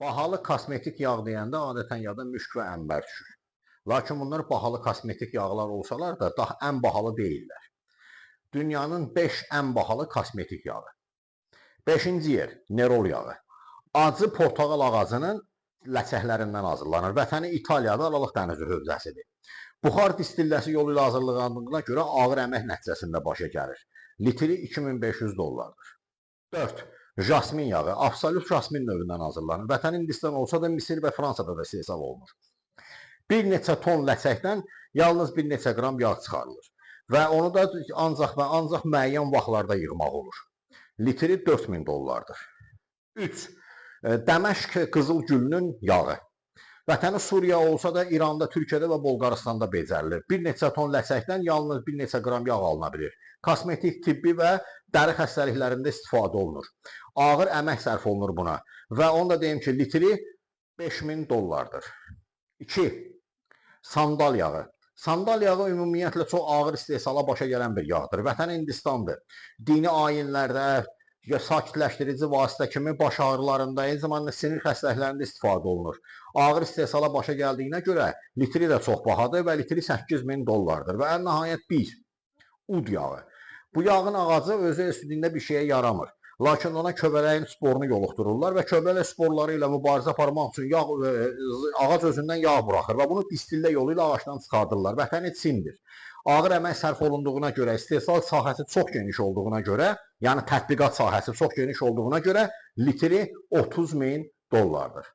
Bahalı kosmetik yağ deyəndə adətən yada müşk və ənbər düşür. Lakin bunlar bahalı kosmetik yağlar olsalar da daha ən bahalı deyillər. Dünyanın 5 ən bahalı kosmetik yağı. 5-ci yer Nerol yağı. Acı portağal ağacının ləçəklərindən hazırlanır. Vətəni İtaliyada Aralıq dənizi hövzəsidir. Buxar distilləsi yolu ilə hazırlandığına görə ağır əmək nəticəsində başa gəlir. Litri 2500 dollardır. 4. Jasmin yağı. Absolut jasmin növündən hazırlanır. Vətən Hindistan olsa da Misir və Fransada da istehsal olunur. Bir neçə ton ləçəkdən yalnız bir neçə qram yağ çıxarılır. Və onu da ancaq və ancaq müəyyən vaxtlarda yığmaq olur. Litri 4000 dollardır. 3. Dəməşq qızıl gülünün yağı. Vətəni Suriya olsa da İranda, Türkiyədə və Bolqarıstanda becərilir. Bir neçə ton ləçəkdən yalnız bir neçə qram yağ alına bilir. Kosmetik, tibbi və dəri xəstəliklərində istifadə olunur. Ağır əmək sərf olunur buna. Və onu da deyim ki, litri 5000 dollardır. 2. Sandal yağı. Sandal yağı ümumiyyətlə çox ağır istehsala başa gələn bir yağdır. Vətən Hindistandır. Dini ayinlərdə, sakitləşdirici vasitə kimi baş ağrılarında, eyni zamanda sinir xəstəliklərində istifadə olunur. Ağır istehsala başa gəldiyinə görə litri də çox bahadır və litri 8000 dollardır. Və ən nəhayət 1. Ud yağı. Bu yağın ağacı özü üstündə bir şeyə yaramır. Lakin ona köbələyin sporunu yoluxdururlar və köbələ sporları ilə mübarizə aparmaq üçün ağac özündən yağ buraxır və bunu distillə yolu ilə ağacdan çıxardırlar. Vətəni Çindir. Ağır əmək sərf olunduğuna görə, istehsal sahəsi çox geniş olduğuna görə, yəni tətbiqat sahəsi çox geniş olduğuna görə litri 30.000 dollardır.